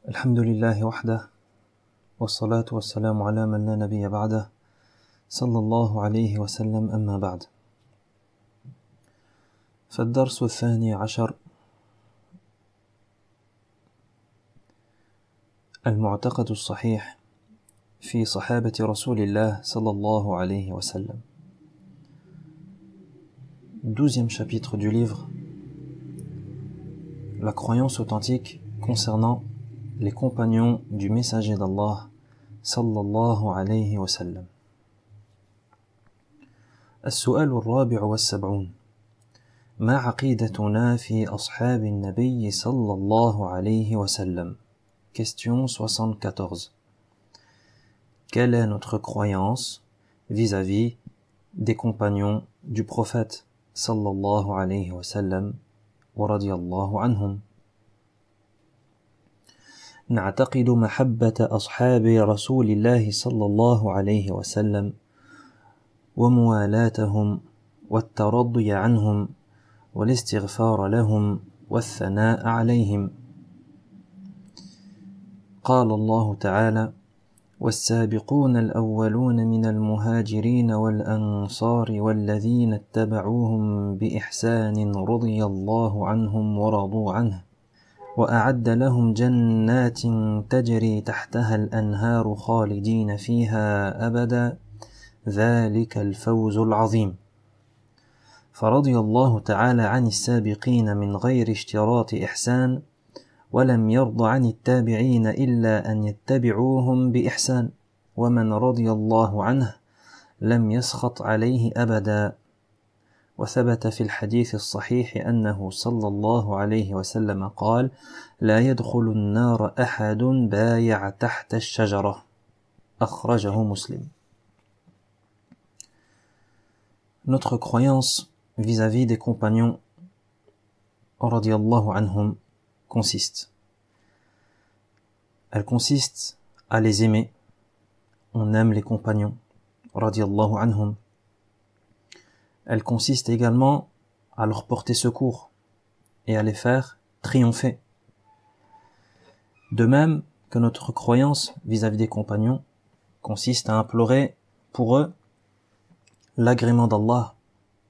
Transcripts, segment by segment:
الحمد لله وحده والصلاة والسلام على من لا نبي بعده صلى الله عليه وسلم أما بعد. فالدرس الثاني عشر المعتقد الصحيح في صحابة رسول الله صلى الله عليه وسلم. 12e chapitre du livre, la croyance authentique concernant les compagnons du messager d'Allah sallallahu alayhi wa sallam. السؤال الرابع والسبعون: ما عقيدتنا في أصحاب النبي صلى الله عليه وسلم؟ Question 74. Quelle est notre croyance vis-à-vis des compagnons du prophète sallallahu alayhi wa sallam wa radiyallahu anhum? نعتقد محبة أصحاب رسول الله صلى الله عليه وسلم وموالاتهم والترضي عنهم والاستغفار لهم والثناء عليهم. قال الله تعالى: والسابقون الأولون من المهاجرين والأنصار والذين اتبعوهم بإحسان رضي الله عنهم ورضوا عنه وأعد لهم جنات تجري تحتها الأنهار خالدين فيها أبدا ذلك الفوز العظيم. فرضي الله تعالى عن السابقين من غير اشتراط إحسان، ولم يرض عن التابعين إلا أن يتبعوهم بإحسان، ومن رضي الله عنه لم يسخط عليه أبدا. وثبت في الحديث الصحيح أنه صلى الله عليه وسلم قال: لا يدخل النار أحد بايع تحت الشجرة. أخرجه مسلم. Notre croyance vis-à-vis des compagnons radiyallahu anhum consiste. Elle consiste à les aimer. On aime les compagnons radiyallahu anhum. Elle consiste également à leur porter secours et à les faire triompher. De même que notre croyance vis-à-vis des compagnons consiste à implorer pour eux l'agrément d'Allah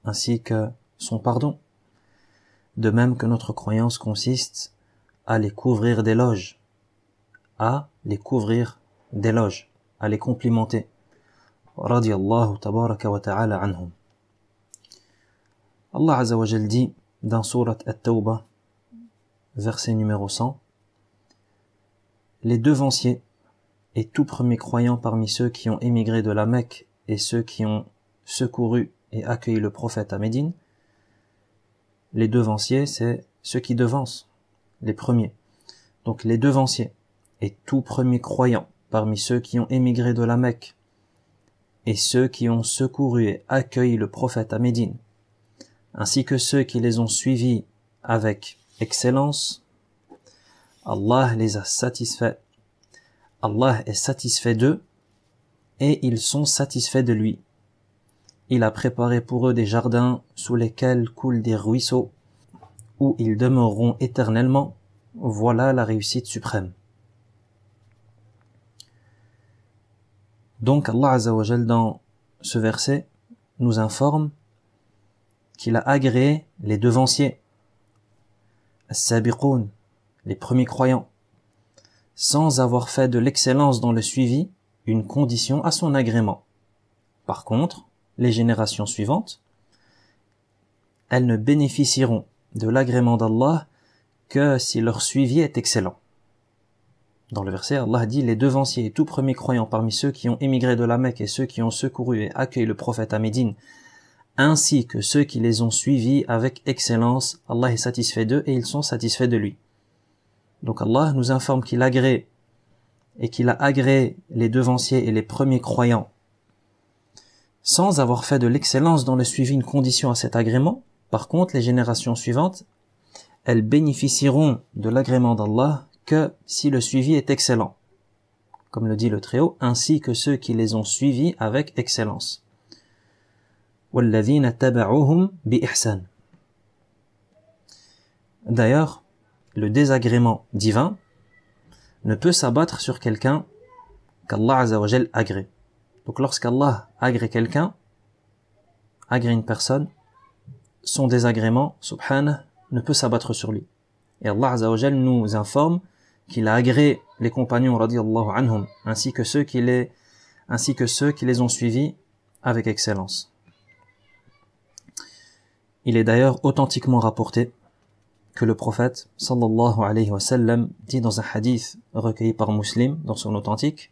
ainsi que son pardon. De même que notre croyance consiste à les couvrir d'éloges, à les complimenter. Radiyallahu tabaraka wa ta'ala anhum. Allah Azza wa Jal dit dans Surat At-Tawbah, verset numéro 100: les devanciers et tout premier croyant parmi ceux qui ont émigré de la Mecque et ceux qui ont secouru et accueilli le prophète à Médine. Les devanciers, c'est ceux qui devancent, les premiers. Donc les devanciers et tout premier croyant parmi ceux qui ont émigré de la Mecque et ceux qui ont secouru et accueilli le prophète à Médine, ainsi que ceux qui les ont suivis avec excellence, Allah les a satisfaits. Allah est satisfait d'eux et ils sont satisfaits de lui. Il a préparé pour eux des jardins sous lesquels coulent des ruisseaux, où ils demeureront éternellement. Voilà la réussite suprême. Donc Allah Azza wa Jal dans ce verset nous informe qu'il a agréé les devanciers, as-sabiqoun, les premiers croyants, sans avoir fait de l'excellence dans le suivi une condition à son agrément. Par contre, les générations suivantes, elles ne bénéficieront de l'agrément d'Allah que si leur suivi est excellent. Dans le verset, Allah dit: les devanciers et tout premier croyant parmi ceux qui ont émigré de la Mecque et ceux qui ont secouru et accueilli le prophète à Médine, ainsi que ceux qui les ont suivis avec excellence, Allah est satisfait d'eux et ils sont satisfaits de lui. Donc Allah nous informe qu'il agrée et qu'il a agréé les devanciers et les premiers croyants sans avoir fait de l'excellence dans le suivi une condition à cet agrément. Par contre, les générations suivantes, elles bénéficieront de l'agrément d'Allah que si le suivi est excellent. Comme le dit le Très-Haut, ainsi que ceux qui les ont suivis avec excellence. وَالَّذِينَ تَبَعُوهُمْ بِإِحْسَانٍ. D'ailleurs, le désagrément divin ne peut s'abattre sur quelqu'un qu'Allah Azza wa Jal agrée. Donc lorsqu'Allah agrée quelqu'un, agrée une personne, son désagrément, subhanah, ne peut s'abattre sur lui. Et Allah Azza wa Jal nous informe qu'il a agréé les compagnons radiyallahu anhum, ainsi que ceux qui les ont suivis avec excellence. Il est d'ailleurs authentiquement rapporté que le prophète sallallahu alayhi wa sallam dit dans un hadith recueilli par Muslim dans son authentique: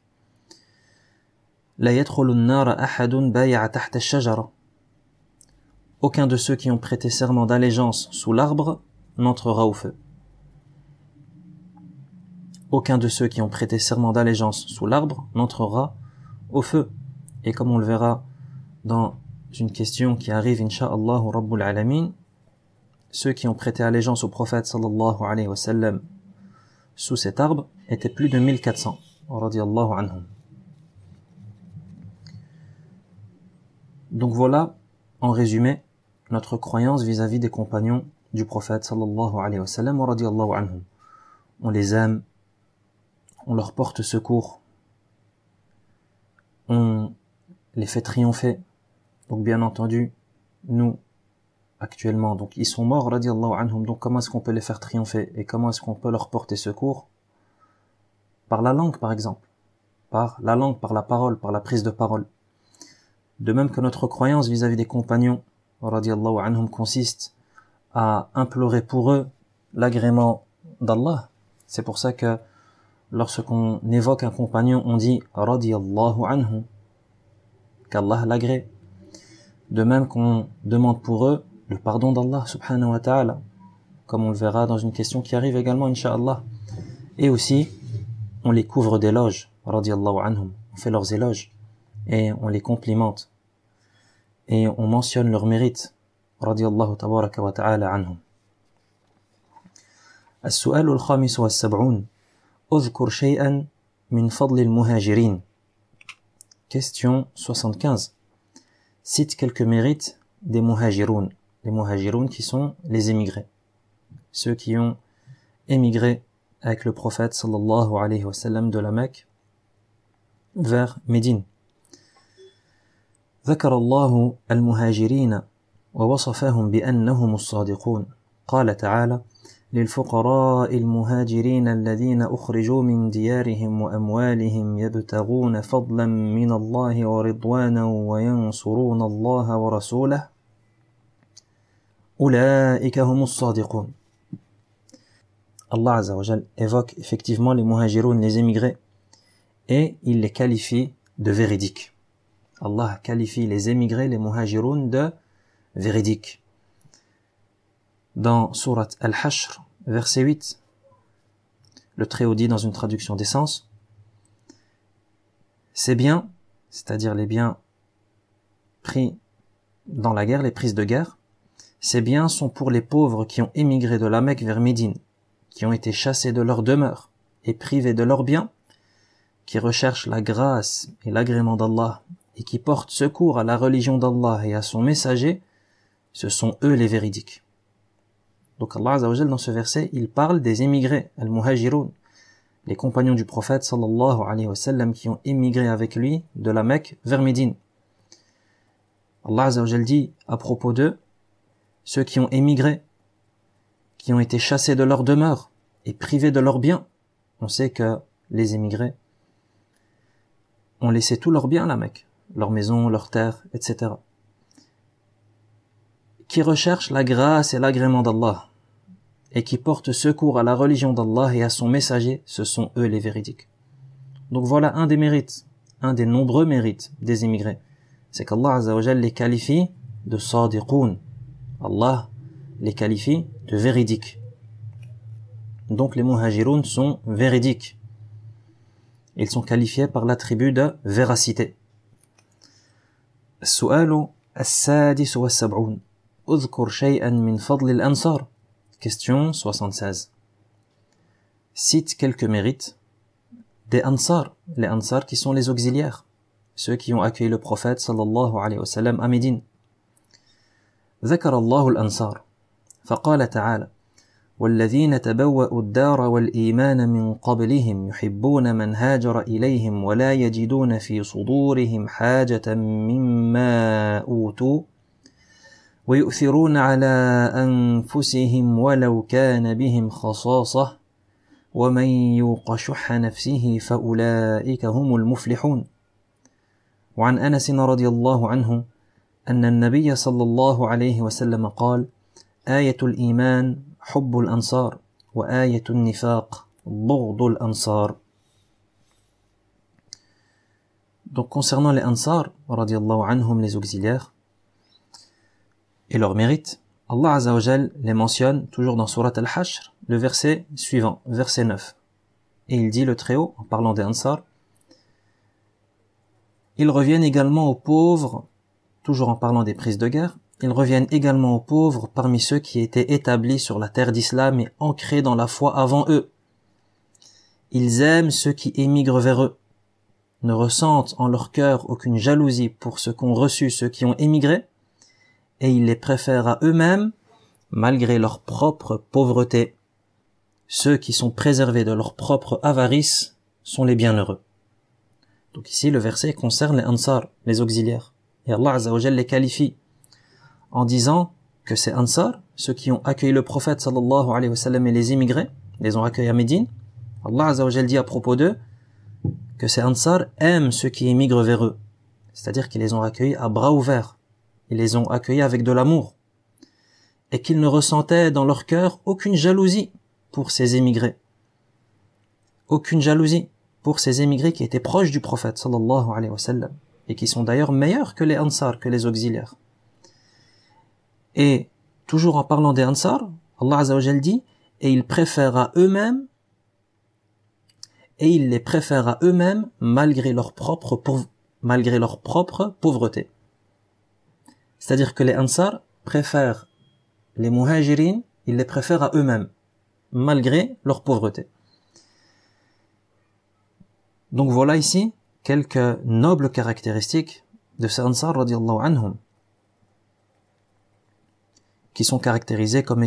La yadkhulu an-nara ahadun bay'a tahta ash-shajara. Aucun de ceux qui ont prêté serment d'allégeance sous l'arbre n'entrera au feu. Aucun de ceux qui ont prêté serment d'allégeance sous l'arbre n'entrera au feu. Et comme on le verra dans une question qui arrive, insha'Allah Rabbul Alamin, ceux qui ont prêté allégeance au prophète sallallahu alayhi wa sallam sous cet arbre étaient plus de 1400, radiyallahu anhum. Donc voilà, en résumé, notre croyance vis-à-vis des compagnons du prophète sallallahu alayhi wa sallam, radiyallahu anhum. On les aime, on leur porte secours, on les fait triompher. Donc bien entendu, nous, actuellement, donc ils sont morts, radiyallahu anhum, donc comment est-ce qu'on peut les faire triompher et comment est-ce qu'on peut leur porter secours? Par la langue, par exemple. Par la langue, par la parole, par la prise de parole. De même que notre croyance vis-à-vis des compagnons, radiyallahu anhum, consiste à implorer pour eux l'agrément d'Allah. C'est pour ça que lorsqu'on évoque un compagnon, on dit radiyallahu anhu, qu'Allah l'agrée. De même qu'on demande pour eux le pardon d'Allah subhanahu wa ta'ala, comme on le verra dans une question qui arrive également, insha'Allah. Et aussi, on les couvre d'éloges, radiyallahu anhum. On fait leurs éloges et on les complimente et on mentionne leurs mérites, radiyallahu tabaraka wa ta'ala anhum. السؤال الخامس والسبعون اذكر شيئا من فضل المهاجرين. Question 75. Cite quelques mérites des muhajiroun. Les muhajiroun qui sont les émigrés. Ceux qui ont émigré avec le prophète sallallahu alayhi wa sallam de la Mecque vers Médine. ذكر الله المهاجرين ووصفهم بأنهم الصادقون. قال تعالى: للفقراء المهاجرين الذين أخرجوا من ديارهم وأموالهم يبتغون فضلا من الله ورضوانا وينصرون الله ورسوله أولئك هم الصادقون. Allah Azza wa Jal évoque effectivement les muhajiroun, les émigrés, et il les qualifie de véridiques. Allah qualifie les émigrés, les muhajiroun, de véridiques. Dans Surat Al-Hashr, verset 8, le Très-Haut dit dans une traduction d'essence: ces biens, c'est-à-dire les biens pris dans la guerre, les prises de guerre, ces biens sont pour les pauvres qui ont émigré de la Mecque vers Médine, qui ont été chassés de leur demeure et privés de leurs biens, qui recherchent la grâce et l'agrément d'Allah et qui portent secours à la religion d'Allah et à son messager. Ce sont eux les véridiques. Donc Allah Azza wa Jal, dans ce verset, il parle des émigrés, al-muhajiroun, les compagnons du prophète sallallahu alayhi wa sallam qui ont émigré avec lui de la Mecque vers Médine. Allah Azza wa Jal dit à propos d'eux: ceux qui ont émigré, qui ont été chassés de leur demeure et privés de leurs biens. On sait que les émigrés ont laissé tous leurs biens à la Mecque, leurs maisons, leurs terres, etc. Qui recherchent la grâce et l'agrément d'Allah et qui portent secours à la religion d'Allah et à son messager, ce sont eux les véridiques. Donc voilà un des mérites, un des nombreux mérites des immigrés, c'est qu'Allah Azza wa Jal les qualifie de sadiqoun. Allah les qualifie de véridiques. Donc les muhajiroun sont véridiques. Ils sont qualifiés par l'attribut de véracité. السؤال السادس والسبعون اذكر شيئا من فضل الأنصار. Question 76. Cite quelques mérites des Ansar, les Ansar qui sont les auxiliaires, ceux qui ont accueilli le prophète sallallahu alayhi wa sallam à Médine. ذكر الله الأنصار فقال تعالى: والذين تبوأوا الدار والإيمان من قبلهم يحبون من هاجر إليهم ولا يجدون في صدورهم حاجة مما أوتوا ويؤثرون على أنفسهم ولو كان بهم خصاصة ومن يوق شح نفسه فأولئك هم المفلحون. وعن أنس رضي الله عنه أن النبي صلى الله عليه وسلم قال: آية الإيمان حب الأنصار وآية النفاق بغض الأنصار. Donc concernant les Ansar, radiallahu anhum, les auxiliaires, et leur mérite, Allah Azza wa Jal les mentionne toujours dans Surat Al-Hashr, le verset suivant, verset 9. Et il dit le Très-Haut, en parlant des Ansar, ils reviennent également aux pauvres, toujours en parlant des prises de guerre, ils reviennent également aux pauvres parmi ceux qui étaient établis sur la terre d'Islam et ancrés dans la foi avant eux. Ils aiment ceux qui émigrent vers eux, ne ressentent en leur cœur aucune jalousie pour ce qu'ont reçu ceux qui ont émigré, et ils les préfèrent à eux-mêmes malgré leur propre pauvreté. Ceux qui sont préservés de leur propre avarice sont les bienheureux. Donc ici, le verset concerne les Ansar, les auxiliaires. Et Allah Azza wa Jal les qualifie en disant que ces Ansar, ceux qui ont accueilli le prophète sallallahu alayhi wa sallam et les immigrés, les ont accueillis à Médine, Allah Azza wa Jal dit à propos d'eux que ces Ansar aiment ceux qui émigrent vers eux. C'est-à-dire qu'ils les ont accueillis à bras ouverts. Ils les ont accueillis avec de l'amour. Et qu'ils ne ressentaient dans leur cœur aucune jalousie pour ces émigrés. Aucune jalousie pour ces émigrés qui étaient proches du prophète sallallahu alayhi wa sallam et qui sont d'ailleurs meilleurs que les Ansar, que les auxiliaires. Et toujours en parlant des Ansar, Allah Azza wa Jal dit: et ils préfèrent à eux-mêmes, et ils les préfèrent à eux-mêmes malgré leur propre pauvreté. C'est-à-dire que les Ansar préfèrent les Muhajirin, ils les préfèrent à eux-mêmes malgré leur pauvreté. Donc voilà ici quelques nobles caractéristiques de ces Ansar radiallahu anhum, qui sont caractérisés comme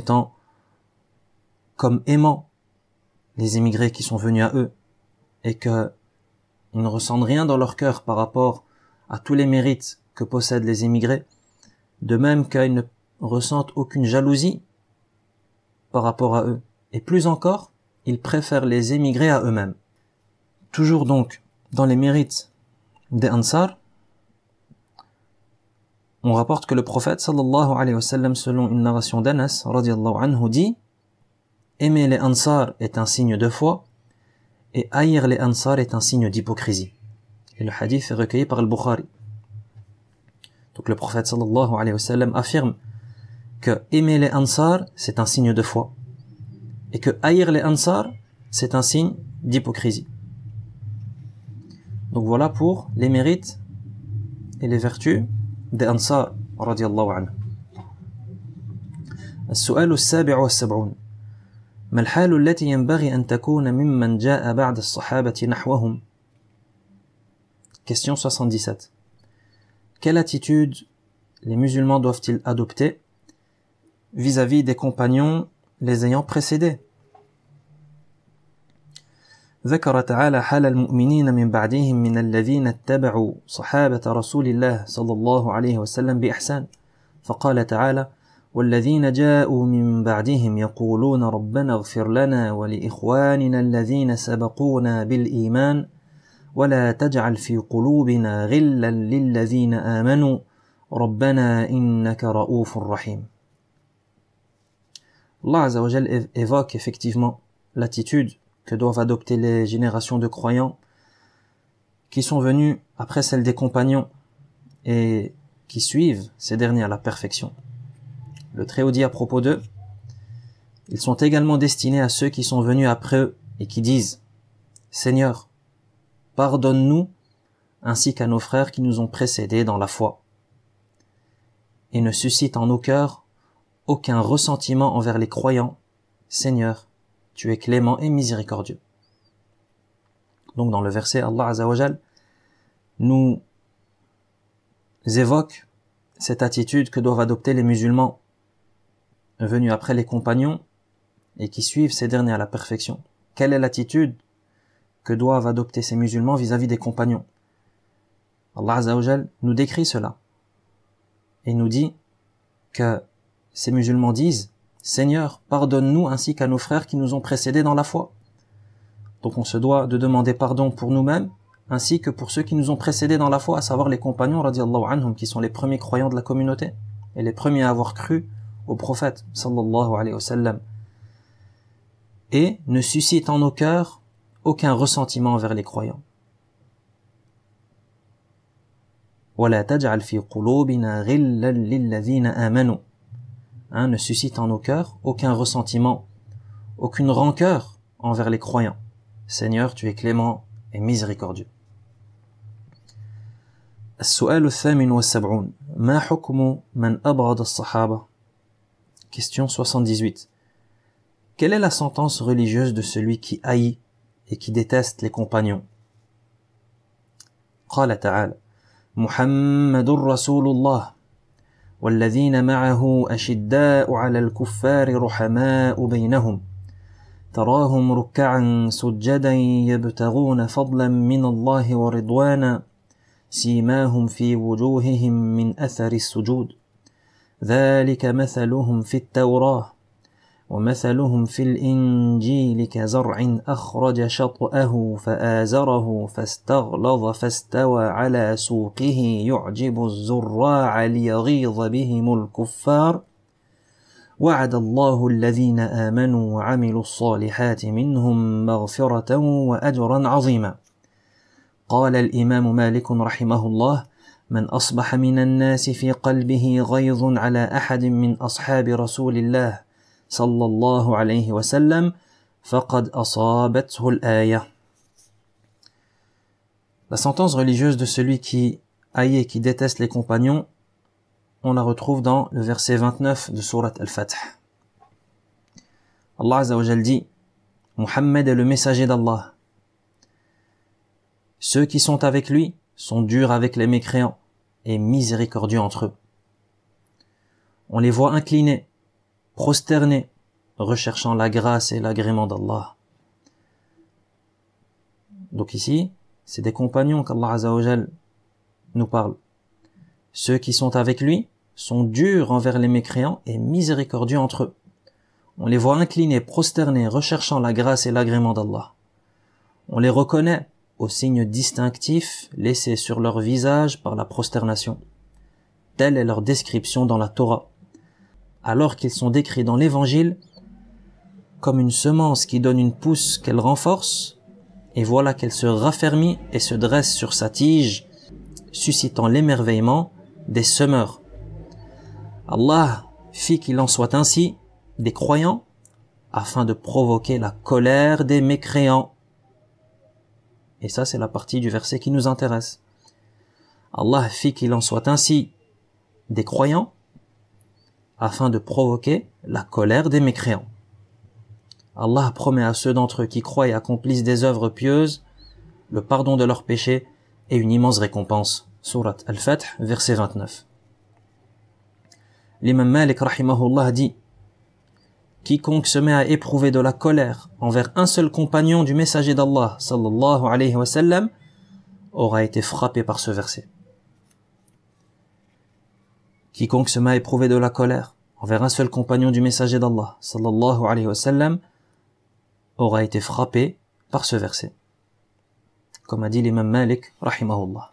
aimant les immigrés qui sont venus à eux, et que ils ne ressentent rien dans leur cœur par rapport à tous les mérites que possèdent les immigrés, de même qu'ils ne ressentent aucune jalousie par rapport à eux. Et plus encore, ils préfèrent les émigrés à eux-mêmes. Toujours donc, dans les mérites des Ansar, on rapporte que le prophète sallallahu alayhi wa sallam, selon une narration d'Anas radiyallahu anhu, dit: aimer les Ansar est un signe de foi, et haïr les Ansar est un signe d'hypocrisie. Et le hadith est recueilli par Al-Bukhari. Donc le prophète sallallahu alayhi wa sallam affirme que aimer les Ansar, c'est un signe de foi, et que haïr les Ansar, c'est un signe d'hypocrisie. Donc voilà pour les mérites et les vertus des Ansar radiyallahu anhu. السؤال السابع والسبعون: ما الحال التي ينبغي أن تكون ممن جاء بعد الصحابة نحوهم؟ Question 77. Quelle attitude les musulmans doivent-ils adopter vis-à-vis des compagnons les ayant précédés? ذكر تعالى حال المؤمنين من بعدهم من الذين اتبعوا صحابة رسول الله صلى الله عليه وسلم بإحسان، فقال تعالى: والذين جاءوا من بعدهم يقولون ربنا اغفر لنا ولإخواننا الذين سبقونا بالإيمان ولا تجعل في قلوبنا غلا للذين آمنوا ربنا إنك رؤوف رحيم. Allah Azza wa Jal évoque effectivement l'attitude que doivent adopter les générations de croyants qui sont venus après celle des compagnons et qui suivent ces derniers à la perfection. Le Très-Haut dit à propos d'eux: ils sont également destinés à ceux qui sont venus après eux et qui disent: Seigneur, pardonne-nous ainsi qu'à nos frères qui nous ont précédés dans la foi, et ne suscite en nos cœurs aucun ressentiment envers les croyants. Seigneur, tu es clément et miséricordieux. Donc dans le verset, Allah Azza wa Jal nous évoque cette attitude que doivent adopter les musulmans venus après les compagnons et qui suivent ces derniers à la perfection. Quelle est l'attitude que doivent adopter ces musulmans vis-à-vis des compagnons? Allah Azza wa Jal nous décrit cela et nous dit que ces musulmans disent: Seigneur, pardonne-nous ainsi qu'à nos frères qui nous ont précédés dans la foi. Donc on se doit de demander pardon pour nous-mêmes ainsi que pour ceux qui nous ont précédés dans la foi, à savoir les compagnons radiyallahu anhum, qui sont les premiers croyants de la communauté et les premiers à avoir cru au prophète sallallahu alayhi wa sallam, et ne suscite en nos cœurs aucun ressentiment envers les croyants. وَلَا تَجْعَلْ فِي قُلُوبِنَا غِلًّا لِلَّذِينَ آمَنُوا. Ne suscite en nos cœurs aucun ressentiment, aucune rancœur envers les croyants. Seigneur, tu es clément et miséricordieux. السؤال الثامن والسبعون ما حكم من أبغض الصحابة. Question 78. Quelle est la sentence religieuse de celui qui haït et qui déteste les compagnons? قال تعالى محمد رسول الله والذين معه أشداء على الكفار رحماء بينهم تراهم ركعا سجدا يبتغون فضلا من الله ورضوانا سيماهم في وجوههم من أثر السجود ذلك مثلهم في التوراة ومثلهم في الإنجيل كزرع أخرج شطأه فآزره فاستغلظ فاستوى على سوقه يعجب الزراع ليغيظ بهم الكفار وعد الله الذين آمنوا وعملوا الصالحات منهم مغفرة وأجرا عظيما. قال الإمام مالك رحمه الله من أصبح من الناس في قلبه غيظ على أحد من أصحاب رسول الله صلى الله عليه وسلم فقد أصابته الآية. La sentence religieuse de celui qui haït et qui déteste les compagnons, on la retrouve dans le verset 29 de sourate Al-Fath. Allah Azza wa Jal dit: Muhammad est le messager d'Allah. Ceux qui sont avec lui sont durs avec les mécréants et miséricordieux entre eux. On les voit inclinés, prosternés, recherchant la grâce et l'agrément d'Allah. Donc ici, c'est des compagnons qu'Allah Azza wa Jal nous parle. Ceux qui sont avec lui sont durs envers les mécréants et miséricordieux entre eux. On les voit inclinés, prosternés, recherchant la grâce et l'agrément d'Allah. On les reconnaît aux signes distinctifs laissés sur leur visage par la prosternation. Telle est leur description dans la Torah, alors qu'ils sont décrits dans l'Évangile comme une semence qui donne une pousse qu'elle renforce, et voilà qu'elle se raffermit et se dresse sur sa tige, suscitant l'émerveillement des semeurs. Allah fit qu'il en soit ainsi des croyants afin de provoquer la colère des mécréants. Et ça, c'est la partie du verset qui nous intéresse. Allah fit qu'il en soit ainsi des croyants afin de provoquer la colère des mécréants. Allah promet à ceux d'entre eux qui croient et accomplissent des œuvres pieuses le pardon de leurs péchés et une immense récompense. Sourate Al-Fath, verset 29. L'imam Malik rahimahullah dit: quiconque se met à éprouver de la colère envers un seul compagnon du messager d'Allah sallallahu alayhi wa sallam aura été frappé par ce verset. Quiconque se met à éprouver de la colère envers un seul compagnon du messager d'Allah sallallahu alayhi wa sallam aura été frappé par ce verset. Comme a dit l'imam Malik rahimahullah.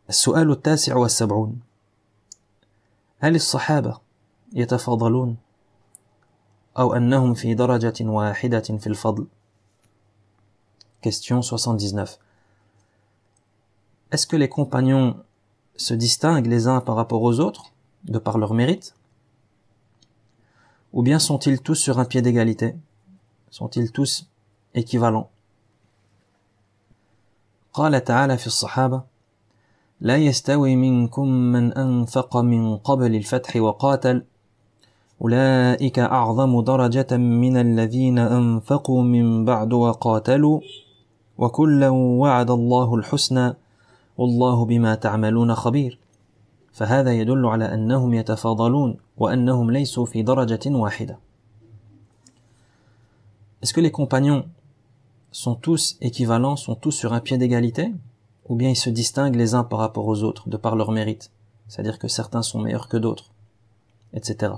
السؤال التاسع والسبعون هل الصحابة يتفاضلون أو أنهم في درجة واحدة في الفضل. Question 79. Est-ce que les compagnons se distinguent les uns par rapport aux autres, de par leur mérite? Ou bien sont-ils tous sur un pied d'égalité? Sont-ils tous équivalents? قال تعالى في الصحابة لا يستوي منكم من أنفق من قبل الفتح وقاتل أولئك أعظم درجة من الذين أنفقوا من بعد وقاتلوا وكلا وعد الله الحسنى والله بما تعملون خبير فهذا يدل على أنهم يتفاضلون وأنهم ليسوا في درجة واحدة. Est-ce que les compagnons sont tous équivalents, sont tous sur un pied d'égalité, ou bien ils se distinguent les uns par rapport aux autres, de par leur mérite, c'est-à-dire que certains sont meilleurs que d'autres, etc.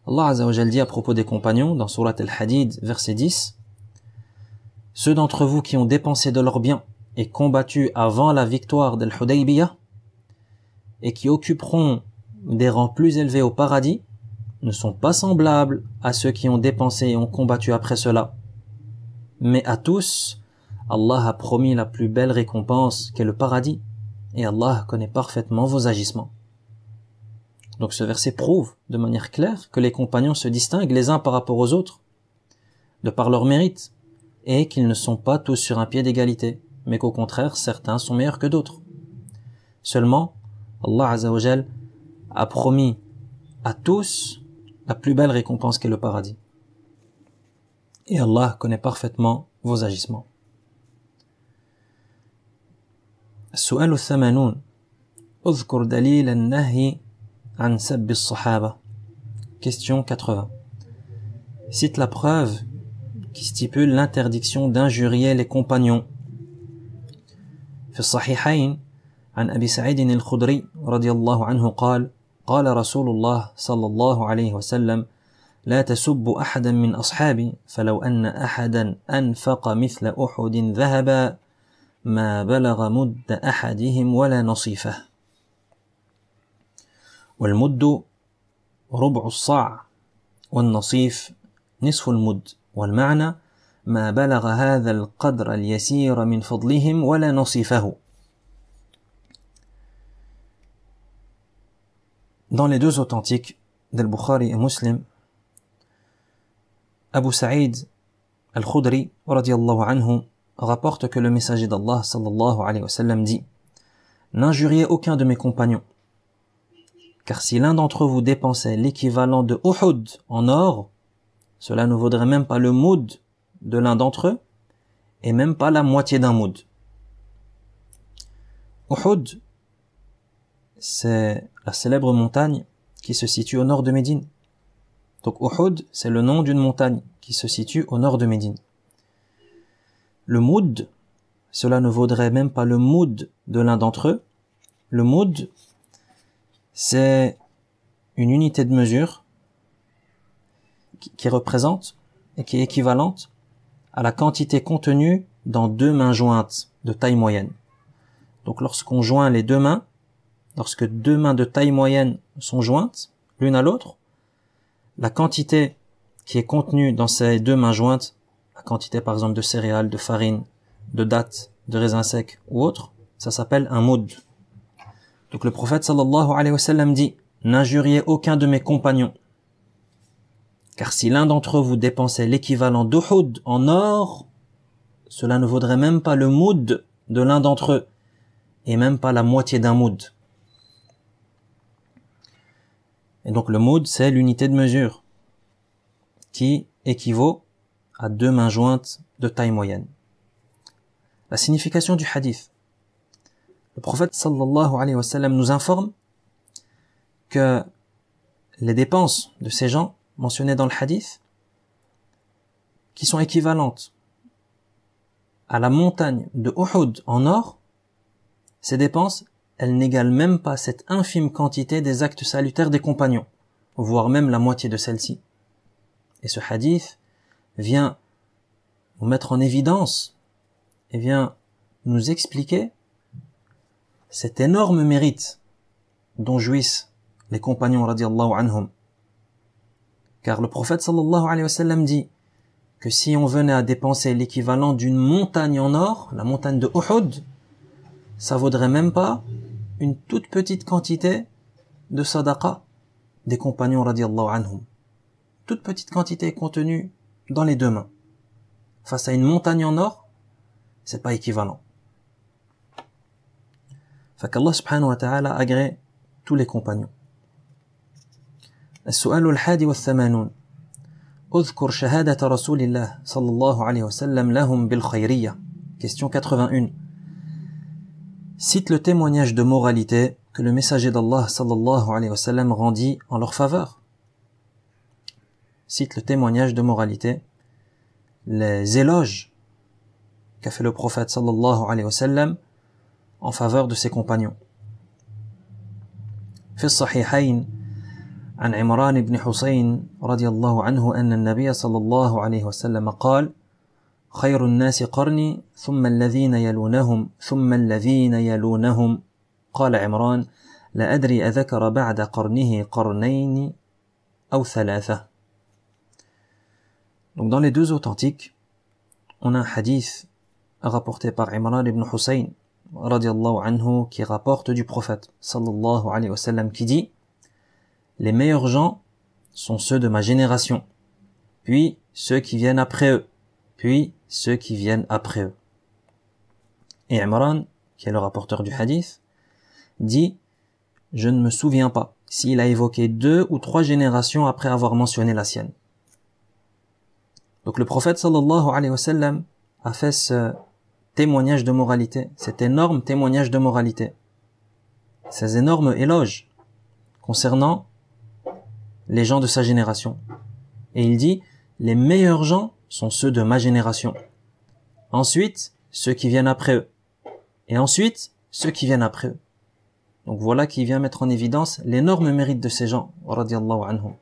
Allah Azza wa Jal dit à propos des compagnons, dans Surat Al-Hadid, verset 10, « Ceux d'entre vous qui ont dépensé de leurs biens et combattu avant la victoire d'Al-Hudaybiyah, et qui occuperont des rangs plus élevés au paradis, ne sont pas semblables à ceux qui ont dépensé et ont combattu après cela. Mais à tous, Allah a promis la plus belle récompense qu'est le paradis, et Allah connaît parfaitement vos agissements. » Donc ce verset prouve de manière claire que les compagnons se distinguent les uns par rapport aux autres, de par leur mérite, et qu'ils ne sont pas tous sur un pied d'égalité, mais qu'au contraire, certains sont meilleurs que d'autres. Seulement, Allah Azza wa Jal a promis à tous la plus belle récompense qu'est le paradis. Et Allah connaît parfaitement vos agissements. السؤال الثمانون اذكر دليل النهي عن سب الصحابة. Question 80. Cite la preuve qui stipule l'interdiction d'injurier les compagnons. في الصحيحين عن أبي سعيد الخدري رضي الله عنه قال قال رسول الله صلى الله عليه وسلم لا تسبوا أحدا من أصحابي فلو أن أحدا أنفق مثل أحد ذهبا ما بلغ مد أحدهم ولا نصيفه والمد ربع الصاع والنصيف نصف المد والمعنى ما بلغ هذا القدر اليسير من فضلهم ولا نصيفه. Dans les deux authentiques d'Al-Bukhari et Muslim, Abu Sa'id al-Khudri radiyallahu anhu rapporte que le messager d'Allah sallallahu alayhi wa sallam dit « N'injuriez aucun de mes compagnons, car si l'un d'entre vous dépensait l'équivalent de Uhud en or, cela ne vaudrait même pas le moud de l'un d'entre eux, et même pas la moitié d'un moud. » Uhud, c'est la célèbre montagne qui se situe au nord de Médine. Donc Uhud, c'est le nom d'une montagne qui se situe au nord de Médine. Le moud, cela ne vaudrait même pas le moud de l'un d'entre eux. Le moud, c'est une unité de mesure qui représente et qui est équivalente à la quantité contenue dans 2 mains jointes de taille moyenne. Donc lorsqu'on joint les 2 mains, lorsque 2 mains de taille moyenne sont jointes l'une à l'autre, la quantité qui est contenue dans ces 2 mains jointes, la quantité par exemple de céréales, de farine, de dattes, de raisins secs ou autre, ça s'appelle un moud. Donc le prophète sallallahu alayhi wa sallam dit « N'injuriez aucun de mes compagnons, car si l'un d'entre vous dépensait l'équivalent d'Uhud en or, cela ne vaudrait même pas le moud de l'un d'entre eux, et même pas la moitié d'un moud. » Et donc le moud, c'est l'unité de mesure qui équivaut à 2 mains jointes de taille moyenne. La signification du hadith. Le prophète sallallahu alayhi wa sallam nous informe que les dépenses de ces gens mentionnées dans le hadith, qui sont équivalentes à la montagne de Uhud en or, ces dépenses, elles n'égalent même pas cette infime quantité des actes salutaires des compagnons, voire même la moitié de celle-ci. Et ce hadith vient nous mettre en évidence et vient nous expliquer cet énorme mérite dont jouissent les compagnons radiyallahu anhum. Car le prophète sallallahu alayhi wa sallam dit que si on venait à dépenser l'équivalent d'une montagne en or, la montagne de Uhud, ça vaudrait même pas une toute petite quantité de sadaqa des compagnons radiyallahu anhum. Toute petite quantité contenue dans les 2 mains. Face à une montagne en or, c'est pas équivalent. Fait qu'Allah subhanahu wa ta'ala agrée tous les compagnons. السؤال 81 اذكر شهادة رسول الله صلى الله عليه وسلم لهم بالخيرية. Question 81. Cite le témoignage de moralité que le messager d'Allah sallallahu alayhi wa sallam rendit en leur faveur. Cite le témoignage de moralité, les éloges qu'a fait le prophète sallallahu alayhi wa sallam en faveur de ses compagnons. في الصحيحين عن عمران بن حسين رضي الله عنه أن النبي صلى الله عليه وسلم قال: خير الناس قرني ثم الذين يلونهم ثم الذين يلونهم. قال عمران: لا أدري أذكر بعد قرنه قرنين أو ثلاثة. Donc dans les deux authentiques, on a un hadith rapporté par Imran ibn Hussein radiallahu anhu qui rapporte du prophète sallallahu alayhi wa sallam qui dit: les meilleurs gens sont ceux de ma génération, puis ceux qui viennent après eux, puis ceux qui viennent après eux. Et Imran, qui est le rapporteur du hadith, dit: je ne me souviens pas s'il a évoqué 2 ou 3 générations après avoir mentionné la sienne. Donc le prophète sallallahu alayhi wa sallam a fait ce témoignage de moralité, cet énorme témoignage de moralité, ces énormes éloges concernant les gens de sa génération. Et il dit: les meilleurs gens sont ceux de ma génération. Ensuite, ceux qui viennent après eux. Et ensuite, ceux qui viennent après eux. Donc voilà qui vient mettre en évidence l'énorme mérite de ces gens, radiyallahu anhum,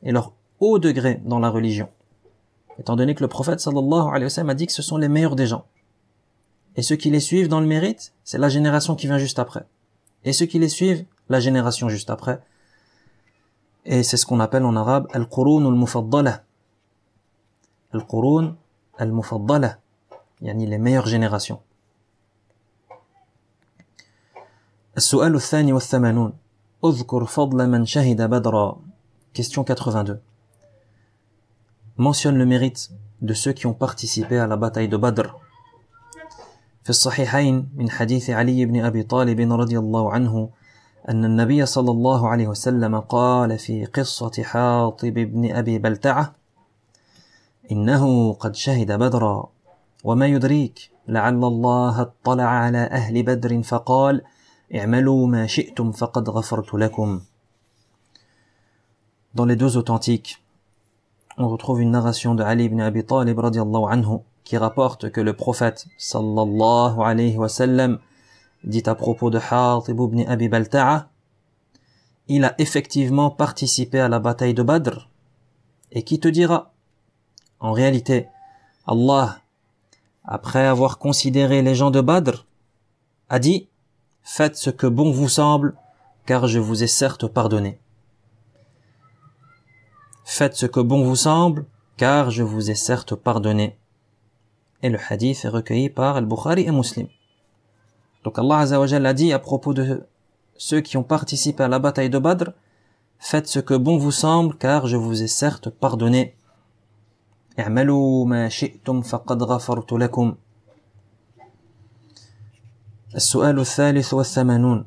et leur haut degré dans la religion. Étant donné que le prophète sallallahu alayhi wa sallam a dit que ce sont les meilleurs des gens. Et ceux qui les suivent dans le mérite, c'est la génération qui vient juste après. Et ceux qui les suivent, la génération juste après. Et c'est ce qu'on appelle en arabe al-qurun al-mufaddala. Al-qurun al-mufaddala, yani les meilleures générations. السؤال الثاني والثمانون اذكر فضل من شهد بدرا. Question 82. Mentionne le mérite de ceux qui ont participé à la bataille de Badr. في الصحيحين من حديث علي بن أبي طالب رضي الله عنه أن النبي صلى الله عليه وسلم قال في قصة حاطب بن أبي بلتعة: إنه قد شهد بدرا وما يدريك لعل الله اطلع على أهل بدر فقال: اعملوا ما شئتم فقد غفرت لكم. Dans les deux authentiques, on retrouve une narration de Ali ibn Abi Talib radiyallahu anhu qui rapporte que le prophète sallallahu alayhi wa sallam dit à propos de Hatib ibn Abi Balta'a: il a effectivement participé à la bataille de Badr. Et qui te dira? En réalité, Allah, après avoir considéré les gens de Badr, a dit: faites ce que bon vous semble, car je vous ai certes pardonné. Faites ce que bon vous semble, car je vous ai certes pardonné. Et le hadith est recueilli par Al-Bukhari et Muslim. Donc Allah Azza wa Jalla a dit à propos de ceux qui ont participé à la bataille de Badr: faites ce que bon vous semble, car je vous ai certes pardonné. اعملوا ما شئتم فقد غفرت لكم. السؤال الثالث والثمانون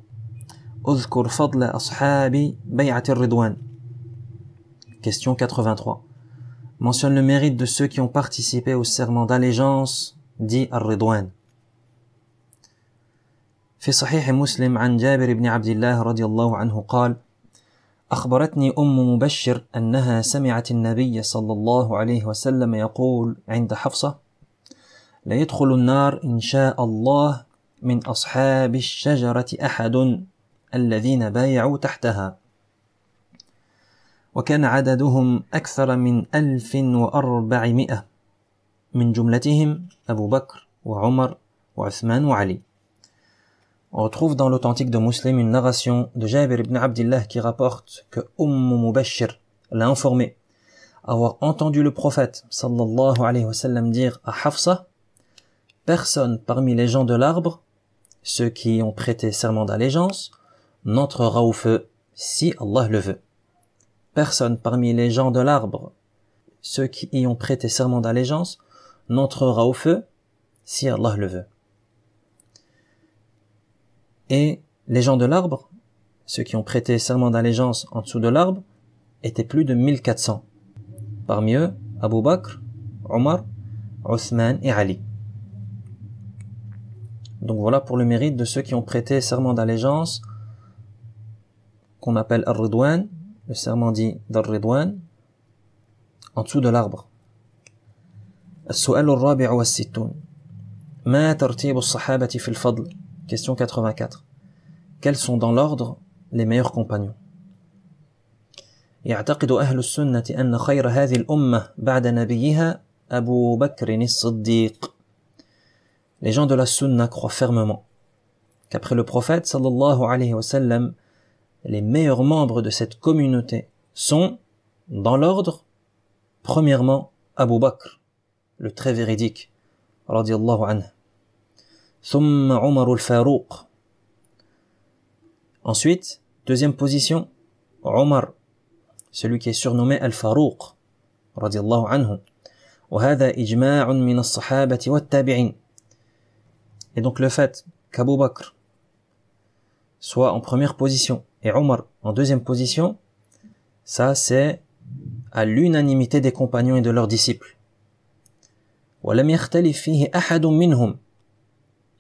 اذكر فضل أصحاب بيعة الرضوان. Question 83. Mentionne le mérite de ceux qui ont participé au serment d'allégeance dit Ar-Ridwan. في صحيح مسلم عن جابر بن عبد الله رضي الله عنه قال: أخبرتني مبشر أنها سمعت النبي صلى الله عليه وسلم يقول عند حفصة: لا يدخل النار إن شاء الله من أصحاب الشجرة أحد الذين بايعوا تحتها، وكان عددهم أكثر من 1400 من جملتهم أبو بكر وعمر وعثمان وعلي. On retrouve dans l'authentique de Muslim une narration de Jabir ibn Abdillah qui rapporte que Mubashir l'a informé avoir entendu le prophète sallallahu alayhi wa sallam dire à Hafsa: personne parmi les gens de l'arbre, ceux qui ont prêté serment d'allégeance, n'entrera au feu si Allah le veut. Personne parmi les gens de l'arbre, ceux qui y ont prêté serment d'allégeance, n'entrera au feu si Allah le veut. Et les gens de l'arbre, ceux qui ont prêté serment d'allégeance en dessous de l'arbre, étaient plus de 1400. Parmi eux, Abu Bakr, Omar, Othman et Ali. Donc voilà pour le mérite de ceux qui ont prêté serment d'allégeance qu'on appelle Ar-Ridwan, le serment dit d'Ar-Ridwan, en dessous de l'arbre. السؤال الرابع والستون ما ترتيب الصحابة في الفضل. Question 84. Quels sont dans l'ordre les meilleurs compagnons? يعتقد أهل السنة أن خير هذه الأمة بعد نبيها أبو بكر الصديق. Les gens de la sunna croient fermement qu'après le prophète sallallahu alayhi wa sallam, les meilleurs membres de cette communauté sont, dans l'ordre, premièrement Abu Bakr, le très véridique, radiyallahu anhu. Thumma Umar al-Faruq. Ensuite, deuxième position, Omar, celui qui est surnommé Al-Faruq, radiyallahu anhu. وهذا إجماع من الصحابة والتابعين. Et donc le fait qu'Abu Bakr soit en première position et Omar en deuxième position, ça c'est à l'unanimité des compagnons et de leurs disciples. وَلَمْ يَخْتَلِفْ فِيهِ أَحَدٌ مِّنْهُمْ.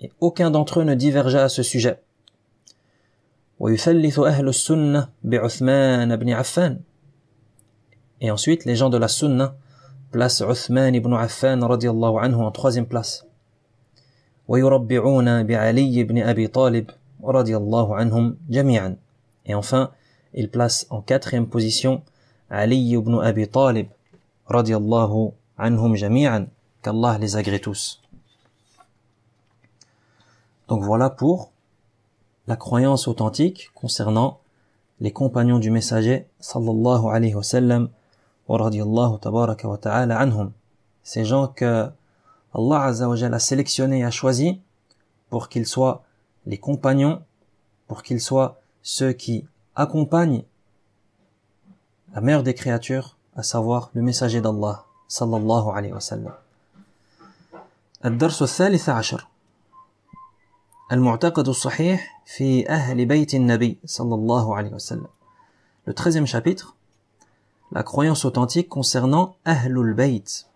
Et aucun d'entre eux ne divergea à ce sujet. وَيُثَلِّثُ أَهْلُ السُّنَّةِ بِعُثْمَانَ بْنِ عَفَّانَ. Et ensuite, les gens de la sunna placent Uthman ibn Affan radiyallahu anhu en troisième place. وَيُرَبِّعُونَ بِعَلِيِّ بْنِ أَبِي طَالِبٍ radiyallahu anhum jami'an. Et enfin, ils placent en quatrième position Ali ibn Abi Talib radiyallahu anhum jami'an, qu'Allah les agrée tous. Donc voilà pour la croyance authentique concernant les compagnons du messager sallallahu alayhi wa sallam wa radiyallahu tabaraka wa ta'ala anhum. Ces gens que Allah azza wa jalla a sélectionnés et a choisis pour qu'ils soient les compagnons, pour qu'ils soient ceux qui accompagnent la meilleure des créatures, à savoir le messager d'Allah sallallahu alayhi wa sallam. الدرس الثالث عشر المعتقد الصحيح في أهل بيت النبي صلى الله عليه وسلم. Le 13e chapitre, la croyance authentique concernant Ahlul Bayt.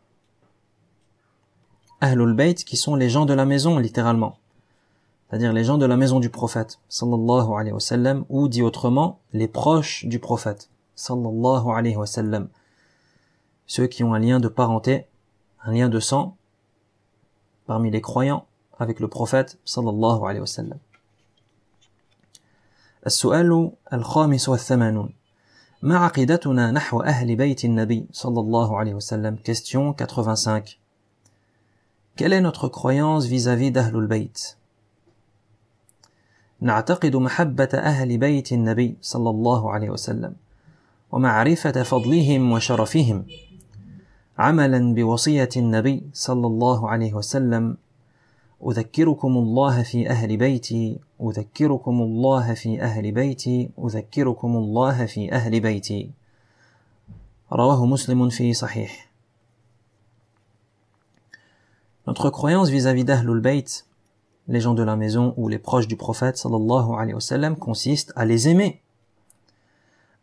Ahlul Bayt qui sont les gens de la maison littéralement, c'est-à-dire les gens de la maison du prophète sallallahu alayhi wa sallam, ou dit autrement les proches du prophète sallallahu alayhi wa sallam, ceux qui ont un lien de parenté, un lien de sang parmi les croyants avec le prophète sallallahu alayhi wa sallam. السؤال الخامس والثمانون ما عقيدتنا نحو أهل بيت النبي صلى الله عليه وسلم. Question 85. Quelle est notre croyance vis-à-vis d'Ahlul Bayt? نعتقد محبة أهل بيت النبي صلى الله عليه وسلم ومعرفة فضلهم وشرفهم عملا بوصية النبي صلى الله عليه وسلم أذكركم الله في أهل بيتي أذكركم الله في أهل بيتي أذكركم الله في أهل بيتي. رواه مسلم في صحيح. Notre croyance vis-à-vis d'Ahlul Bayt, les gens de la maison ou les proches du prophète sallallahu alayhi wa sallam, consiste à les aimer,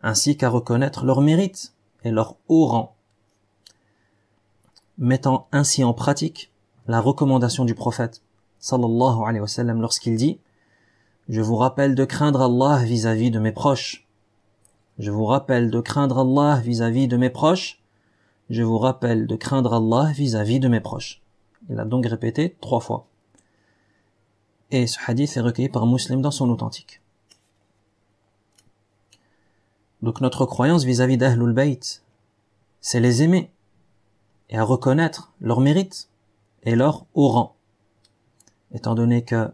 ainsi qu'à reconnaître leur mérite et leur haut rang, mettant ainsi en pratique la recommandation du prophète sallallahu alayhi wa sallam lorsqu'il dit: je vous rappelle de craindre Allah vis-à-vis de mes proches. Je vous rappelle de craindre Allah vis-à-vis de mes proches. Je vous rappelle de craindre Allah vis-à-vis de mes proches. Il a donc répété 3 fois. Et ce hadith est recueilli par Muslim dans son authentique. Donc notre croyance vis-à-vis d'Ahlul Bayt, c'est les aimer et à reconnaître leur mérite et leur haut rang, étant donné que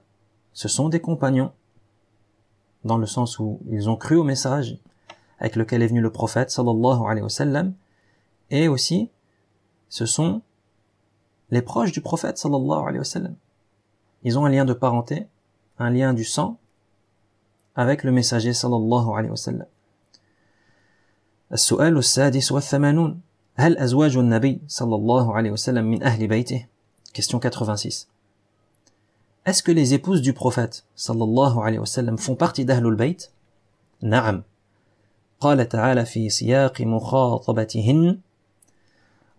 ce sont des compagnons, dans le sens où ils ont cru au message avec lequel est venu le prophète sallallahu alayhi wa sallam, et aussi ce sont les proches du prophète sallallahu alayhi wa sallam. Ils ont un lien de parenté, un lien du sang avec le messager sallallahu alayhi wa sallam. السؤال السادس والثمانون هل أزواج النبي صلى الله عليه وسلم من أهل بيته. Question 86. Est-ce que les épouses du prophète sallallahu alayhi wa sallam font partie d'Ahlul Bayt? نعم. قال تعالى في سياق مخاطبتهن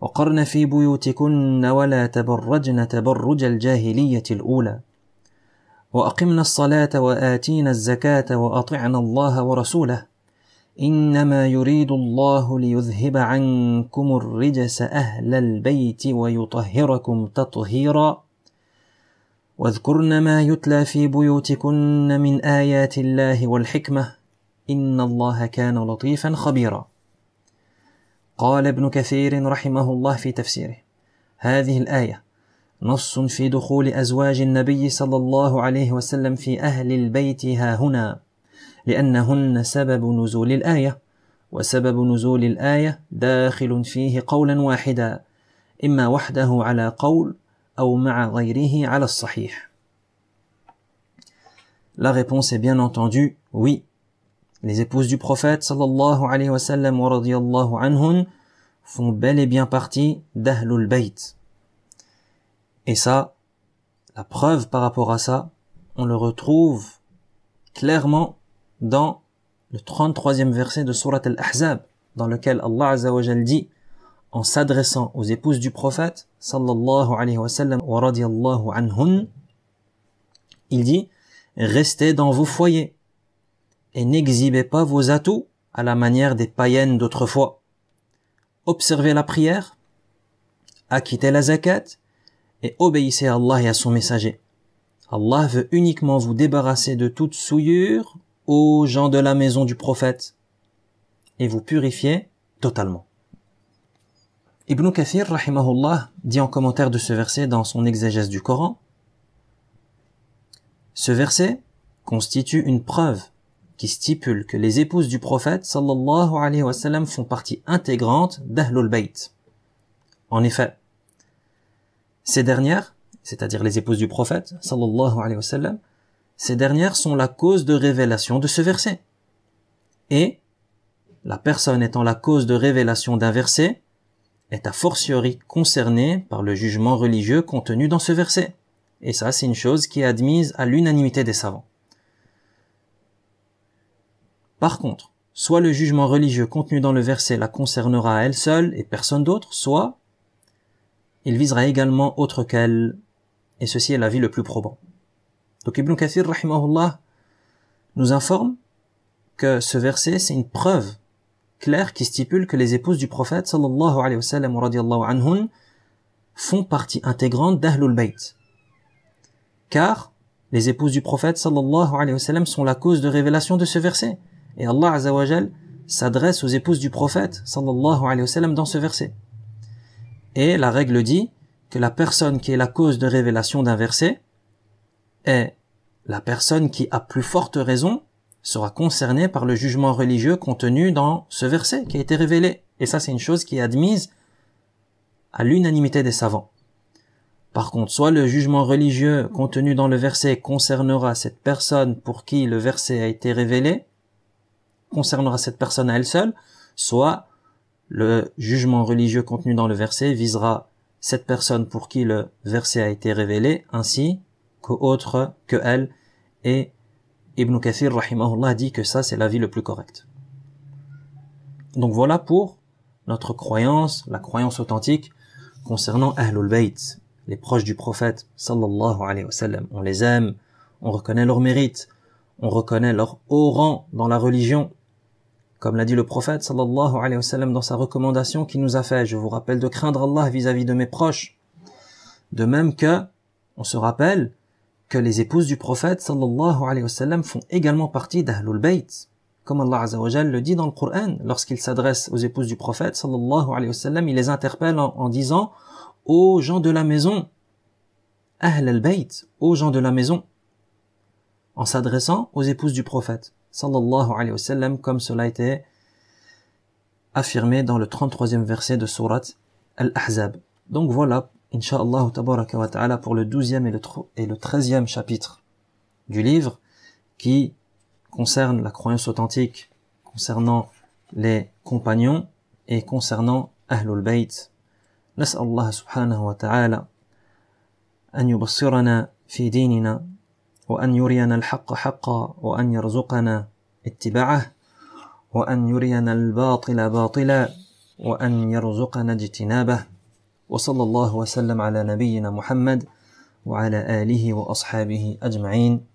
وقرن في بيوتكن ولا تبرجن تبرج الجاهلية الأولى وأقمنا الصلاة وآتينا الزكاة وأطعنا الله ورسوله إنما يريد الله ليذهب عنكم الرجس أهل البيت ويطهركم تطهيرا واذكرن ما يتلى في بيوتكن من آيات الله والحكمة إن الله كان لطيفا خبيرا. قال ابن كثير رحمه الله في تفسيره: هذه الآية نص في دخول أزواج النبي صلى الله عليه وسلم في أهل البيت هاهنا، لأنهن سبب نزول الآية، وسبب نزول الآية داخل فيه قولا واحدا، إما وحده على قول أو مع غيره على الصحيح. La réponse est bien entendu oui. Les épouses du prophète sallallahu alayhi wa sallam wa radiyallahu anhun font bel et bien partie d'Ahlul Bayt. Et ça, la preuve par rapport à ça, on le retrouve clairement dans le 33e verset de Surat Al-Ahzab, dans lequel Allah Azza wa Jal dit, en s'adressant aux épouses du prophète sallallahu alayhi wa sallam wa radiyallahu anhun, il dit: restez dans vos foyers et n'exhibez pas vos atouts à la manière des païennes d'autrefois. Observez la prière, acquittez la zakat et obéissez à Allah et à son messager. Allah veut uniquement vous débarrasser de toute souillure aux gens de la maison du prophète et vous purifier totalement. Ibn Kathir rahimahullah dit en commentaire de ce verset dans son exégèse du Coran: ce verset constitue une preuve qui stipule que les épouses du prophète sallallahu alayhi wa sallam font partie intégrante d'Ahlul Bayt. En effet, ces dernières, c'est-à-dire les épouses du prophète sallallahu alayhi wa sallam, ces dernières sont la cause de révélation de ce verset. Et la personne étant la cause de révélation d'un verset est a fortiori concernée par le jugement religieux contenu dans ce verset. Et ça, c'est une chose qui est admise à l'unanimité des savants. Par contre, soit le jugement religieux contenu dans le verset la concernera à elle seule et personne d'autre, soit il visera également autre qu'elle, et ceci est l'avis le plus probant. Donc Ibn Kathir rahimahullah nous informe que ce verset, c'est une preuve claire qui stipule que les épouses du prophète sallallahu alayhi wa sallam wa radiyallahu anhun font partie intégrante d'Ahlul Bayt. Car les épouses du prophète sallallahu alayhi wa sallam sont la cause de révélation de ce verset. Et Allah Azza wa Jal s'adresse aux épouses du prophète sallallahu alayhi wa sallam dans ce verset. Et la règle dit que la personne qui est la cause de révélation d'un verset est la personne qui, à plus forte raison, sera concernée par le jugement religieux contenu dans ce verset qui a été révélé. Et ça, c'est une chose qui est admise à l'unanimité des savants. Par contre, soit le jugement religieux contenu dans le verset concernera cette personne pour qui le verset a été révélé, concernera cette personne à elle seule, soit le jugement religieux contenu dans le verset visera cette personne pour qui le verset a été révélé, ainsi qu'autre que elle, et Ibn Kathir rahimahullah dit que ça c'est l'avis le plus correct. Donc voilà pour notre croyance, la croyance authentique concernant Ahlul Bayt, les proches du prophète sallallahu alayhi wa sallam. On les aime, on reconnaît leur mérite, on reconnaît leur haut rang dans la religion. Comme l'a dit le prophète sallallahu alayhi wa sallam dans sa recommandation qu'il nous a fait, je vous rappelle de craindre Allah vis-à-vis de mes proches. De même que, on se rappelle que les épouses du prophète sallallahu alayhi wa sallam font également partie d'Ahlul Bayt. Comme Allah Azza wa Jal le dit dans le Coran, lorsqu'il s'adresse aux épouses du prophète sallallahu alayhi wa sallam, il les interpelle en disant aux gens de la maison, Ahl al-Bayt, aux gens de la maison, en s'adressant aux épouses du prophète sallallahu alayhi wa sallam, comme cela a été affirmé dans le 33e verset de Surat Al-Ahzab. Donc voilà, Inch'Allah tabaraka wa ta'ala, pour le 12e et le 13e chapitre du livre qui concerne la croyance authentique concernant les compagnons et concernant Ahlul Bayt. نسأل الله سبحانه وتعالى أن يبصرنا في ديننا وأن يرينا الحق حقا وأن يرزقنا اتباعه وأن يرينا الباطل باطلا وأن يرزقنا اجتنابه وصلى الله وسلم على نبينا محمد وعلى آله وأصحابه أجمعين